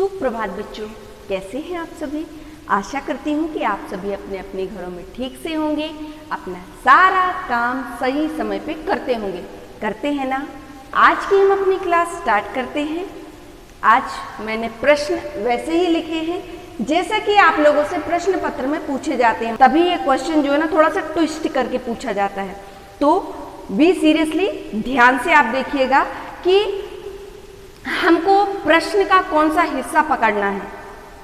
सुप्रभात बच्चों, कैसे हैं आप सभी। आशा करती हूँ कि आप सभी अपने अपने घरों में ठीक से होंगे, अपना सारा काम सही समय पे करते हैं ना। आज की हम अपनी क्लास स्टार्ट करते हैं। आज मैंने प्रश्न वैसे ही लिखे हैं जैसा कि आप लोगों से प्रश्न पत्र में पूछे जाते हैं, तभी ये क्वेश्चन जो है ना थोड़ा सा ट्विस्ट करके पूछा जाता है। तो बी सीरियसली, ध्यान से आप देखिएगा कि हमको प्रश्न का कौन सा हिस्सा पकड़ना है।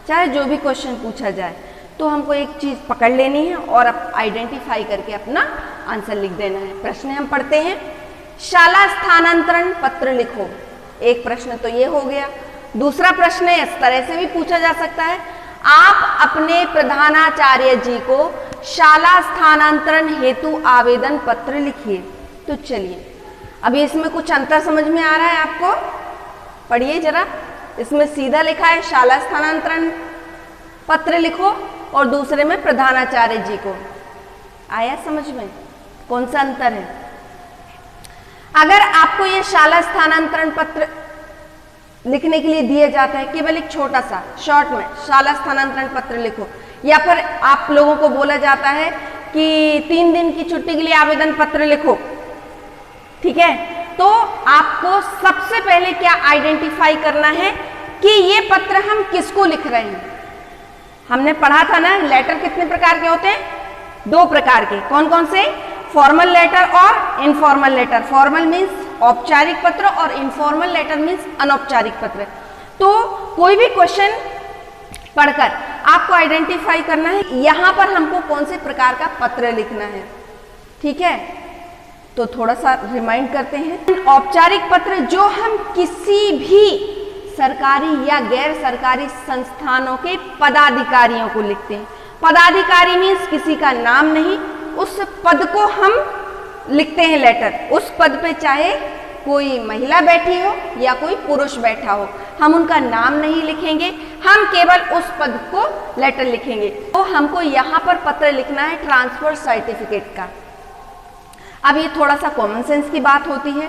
चाहे जो भी क्वेश्चन पूछा जाए तो हमको एक चीज पकड़ लेनी है और अब आइडेंटिफाई करके अपना आंसर लिख देना है। प्रश्न हम पढ़ते हैं, शाला स्थानांतरण पत्र लिखो। एक प्रश्न तो ये हो गया। दूसरा प्रश्न इस तरह से भी पूछा जा सकता है, आप अपने प्रधानाचार्य जी को शाला स्थानांतरण हेतु आवेदन पत्र लिखिए। तो चलिए, अभी इसमें कुछ अंतर समझ में आ रहा है आपको? पढ़िए जरा। इसमें सीधा लिखा है शाला स्थानांतरण पत्र लिखो और दूसरे में प्रधानाचार्य जी को। आया समझ में कौन सा अंतर है? अगर आपको ये शाला स्थानांतरण पत्र लिखने के लिए दिया जाता है, केवल एक छोटा सा शॉर्ट में शाला स्थानांतरण पत्र लिखो, या फिर आप लोगों को बोला जाता है कि 3 दिन की छुट्टी के लिए आवेदन पत्र लिखो, ठीक है, तो आपको सबसे पहले क्या आइडेंटिफाई करना है कि ये पत्र हम किसको लिख रहे हैं। हमने पढ़ा था ना, लेटर कितने प्रकार के होते हैं? 2 प्रकार के। कौन कौन से? फॉर्मल लेटर और इनफॉर्मल लेटर। फॉर्मल मीन्स औपचारिक पत्र और इनफॉर्मल लेटर मीन्स अनौपचारिक पत्र। तो कोई भी क्वेश्चन पढ़कर आपको आइडेंटिफाई करना है यहां पर हमको कौन से प्रकार का पत्र लिखना है, ठीक है। तो थोड़ा सा रिमाइंड करते हैं। औपचारिक पत्र जो हम किसी भी सरकारी या गैर सरकारी संस्थानों के पदाधिकारियों को लिखते हैं। पदाधिकारी मीन्स किसी का नाम नहीं, उस पद को हम लिखते हैं लेटर। उस पद पे चाहे कोई महिला बैठी हो या कोई पुरुष बैठा हो, हम उनका नाम नहीं लिखेंगे, हम केवल उस पद को लेटर लिखेंगे। तो हमको यहाँ पर पत्र लिखना है ट्रांसफर सर्टिफिकेट का। अब ये थोड़ा सा कॉमन सेंस की बात होती है।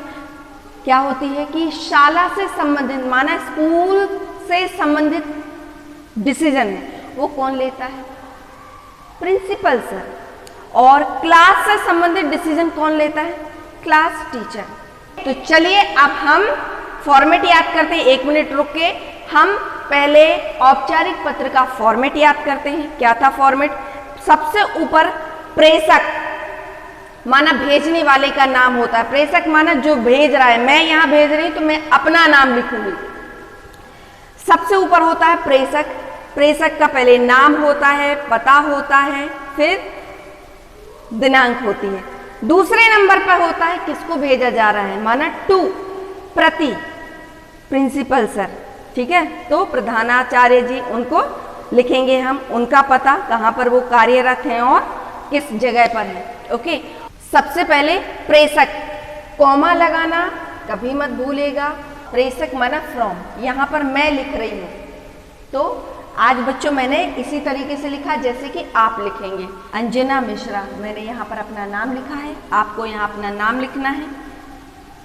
क्या होती है कि शाला से संबंधित, माना स्कूल से संबंधित डिसीजन है वो कौन लेता है? Principal sir. और क्लास से संबंधित डिसीजन कौन लेता है? Class teacher. तो चलिए अब हम फॉर्मेट याद करते हैं। 1 मिनट रुक के हम पहले औपचारिक पत्र का फॉर्मेट याद करते हैं। क्या था फॉर्मेट? सबसे ऊपर प्रेषक माना भेजने वाले का नाम होता है। प्रेषक माना जो भेज रहा है, मैं यहां भेज रही हूं तो मैं अपना नाम लिखूंगी। सबसे ऊपर होता है प्रेषक। प्रेषक का पहले नाम होता है, पता होता है, फिर दिनांक होती है। दूसरे नंबर पर होता है किसको भेजा जा रहा है, माना टू, प्रति, प्रिंसिपल सर, ठीक है। तो प्रधानाचार्य जी, उनको लिखेंगे हम, उनका पता, कहां पर वो कार्यरत हैं और किस जगह पर है। ओके, सबसे पहले प्रेषक, कॉमा लगाना कभी मत भूलेगा। प्रेषक माना फ्रॉम, यहां पर मैं लिख रही हूं तो आज बच्चों मैंने इसी तरीके से लिखा जैसे कि आप लिखेंगे। अंजना मिश्रा, मैंने यहाँ पर अपना नाम लिखा है, आपको यहाँ अपना नाम लिखना है।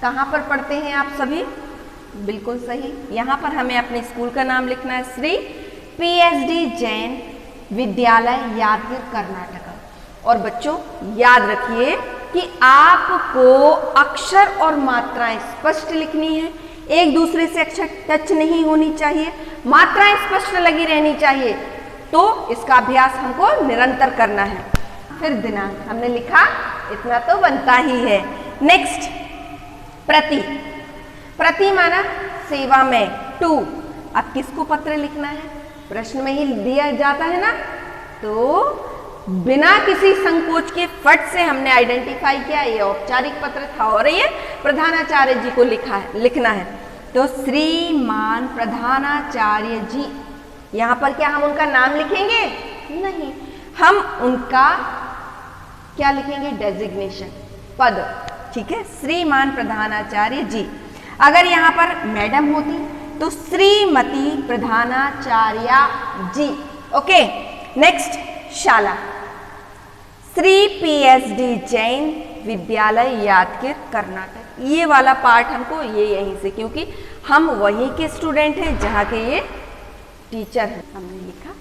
कहाँ पर पढ़ते हैं आप सभी? बिल्कुल सही, यहाँ पर हमें अपने स्कूल का नाम लिखना है, श्री PSD जैन विद्यालय यादगिर कर्नाटक। और बच्चों याद रखिए कि आपको अक्षर और मात्राएं स्पष्ट लिखनी है, एक दूसरे से अक्षर टच नहीं होनी चाहिए, मात्राएं स्पष्ट लगी रहनी चाहिए। तो इसका अभ्यास हमको निरंतर करना है। फिर दिनांक हमने लिखा, इतना तो बनता ही है। नेक्स्ट, प्रति। प्रति माना सेवा में, टू। अब किसको पत्र लिखना है? प्रश्न में ही दिया जाता है ना, तो बिना किसी संकोच के फट से हमने आइडेंटिफाई किया ये औपचारिक पत्र था और ये प्रधानाचार्य जी को लिखना है। तो श्रीमान प्रधानाचार्य जी, यहाँ पर क्या हम उनका नाम लिखेंगे? नहीं, हम उनका क्या लिखेंगे? डेजिग्नेशन, पद, ठीक है। श्रीमान प्रधानाचार्य जी। अगर यहाँ पर मैडम होती तो श्रीमती प्रधानाचार्य जी। ओके, नेक्स्ट, शाला, श्री PSD जैन विद्यालय यादगिर कर्नाटक। ये वाला पार्ट हमको ये यहीं से, क्योंकि हम वहीं के स्टूडेंट हैं जहाँ के ये टीचर हैं, हमने लिखा।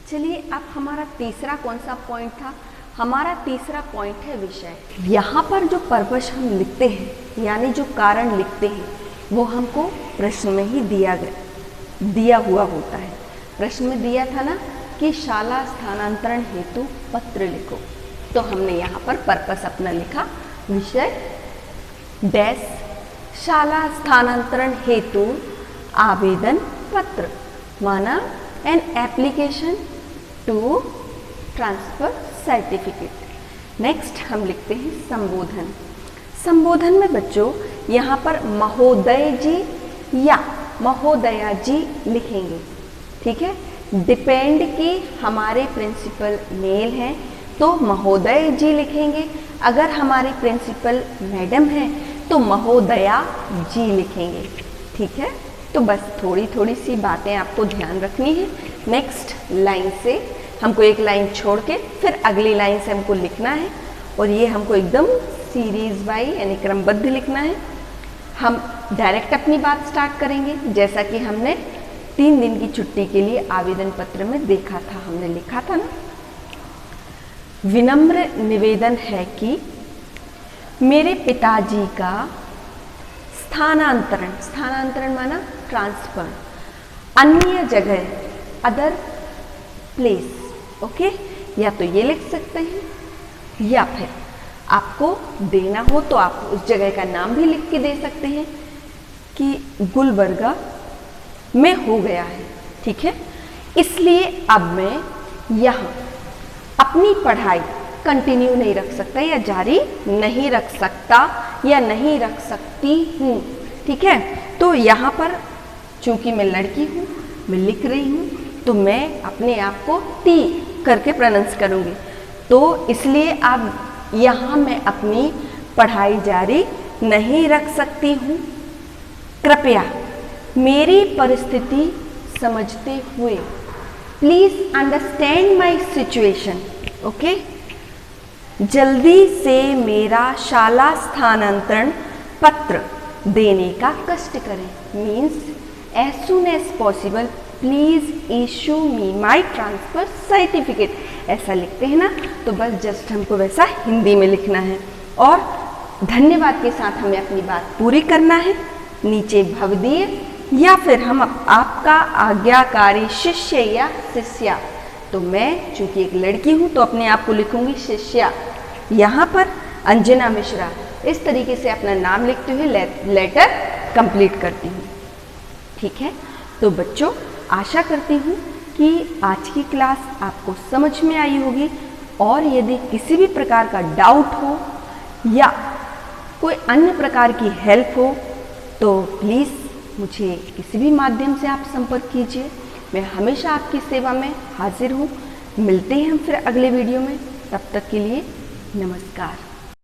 चलिए अब हमारा तीसरा कौन सा पॉइंट था? हमारा तीसरा पॉइंट है विषय। यहाँ पर जो पर्पस हम लिखते हैं यानी जो कारण लिखते हैं वो हमको प्रश्न में ही दिया हुआ होता है। प्रश्न में दिया था ना कि शाला स्थानांतरण हेतु पत्र लिखो, तो हमने यहाँ पर पर्पस अपना लिखा विषय डैश शाला स्थानांतरण हेतु आवेदन पत्र, माना an application to transfer certificate. Next हम लिखते हैं संबोधन। संबोधन में बच्चों यहाँ पर महोदय जी या महोदया जी लिखेंगे, ठीक है। डिपेंड कि हमारे प्रिंसिपल मेल हैं तो महोदय जी लिखेंगे, अगर हमारे प्रिंसिपल मैडम हैं तो महोदया जी लिखेंगे, ठीक है। तो बस थोड़ी थोड़ी सी बातें आपको ध्यान रखनी है। नेक्स्ट लाइन से हमको एक लाइन छोड़ के फिर अगली लाइन से हमको लिखना है, और ये हमको एकदम सीरीज बाई यानी क्रमबद्ध लिखना है। हम डायरेक्ट अपनी बात स्टार्ट करेंगे, जैसा कि हमने 3 दिन की छुट्टी के लिए आवेदन पत्र में देखा था, हमने लिखा था ना। विनम्र निवेदन है कि मेरे पिताजी का स्थानांतरण, स्थानांतरण माना ट्रांसफर, अन्य जगह अदर प्लेस, ओके। या तो ये लिख सकते हैं या फिर आपको देना हो तो आप उस जगह का नाम भी लिख के दे सकते हैं कि गुलबर्गा में हो गया है, ठीक है। इसलिए अब मैं यहाँ अपनी पढ़ाई कंटिन्यू नहीं रख सकता या जारी नहीं रख सकता या नहीं रख सकती हूँ, ठीक है। तो यहाँ पर चूंकि मैं लड़की हूँ, मैं लिख रही हूँ, तो मैं अपने आप को टी करके प्रोनाउंस करूँगी, तो इसलिए अब यहाँ मैं अपनी पढ़ाई जारी नहीं रख सकती हूँ। कृपया मेरी परिस्थिति समझते हुए please understand my situation, okay. जल्दी से मेरा शाला स्थानांतरण पत्र देने का कष्ट करें, means as soon as possible please issue me my transfer certificate, ऐसा लिखते हैं ना। तो बस जस्ट हमको वैसा हिंदी में लिखना है और धन्यवाद के साथ हमें अपनी बात पूरी करना है। नीचे भवदीय या फिर हम आपका आज्ञाकारी शिष्य या शिष्या, तो मैं चूंकि एक लड़की हूँ तो अपने आप को लिखूंगी शिष्या। यहाँ पर अंजना मिश्रा, इस तरीके से अपना नाम लिखते हुए लेटर कंप्लीट करती हूँ, ठीक है। तो बच्चों आशा करती हूँ कि आज की क्लास आपको समझ में आई होगी, और यदि किसी भी प्रकार का डाउट हो या कोई अन्य प्रकार की हेल्प हो तो प्लीज़ मुझे किसी भी माध्यम से आप संपर्क कीजिए। मैं हमेशा आपकी सेवा में हाजिर हूँ। मिलते हैं हम फिर अगले वीडियो में, तब तक के लिए नमस्कार।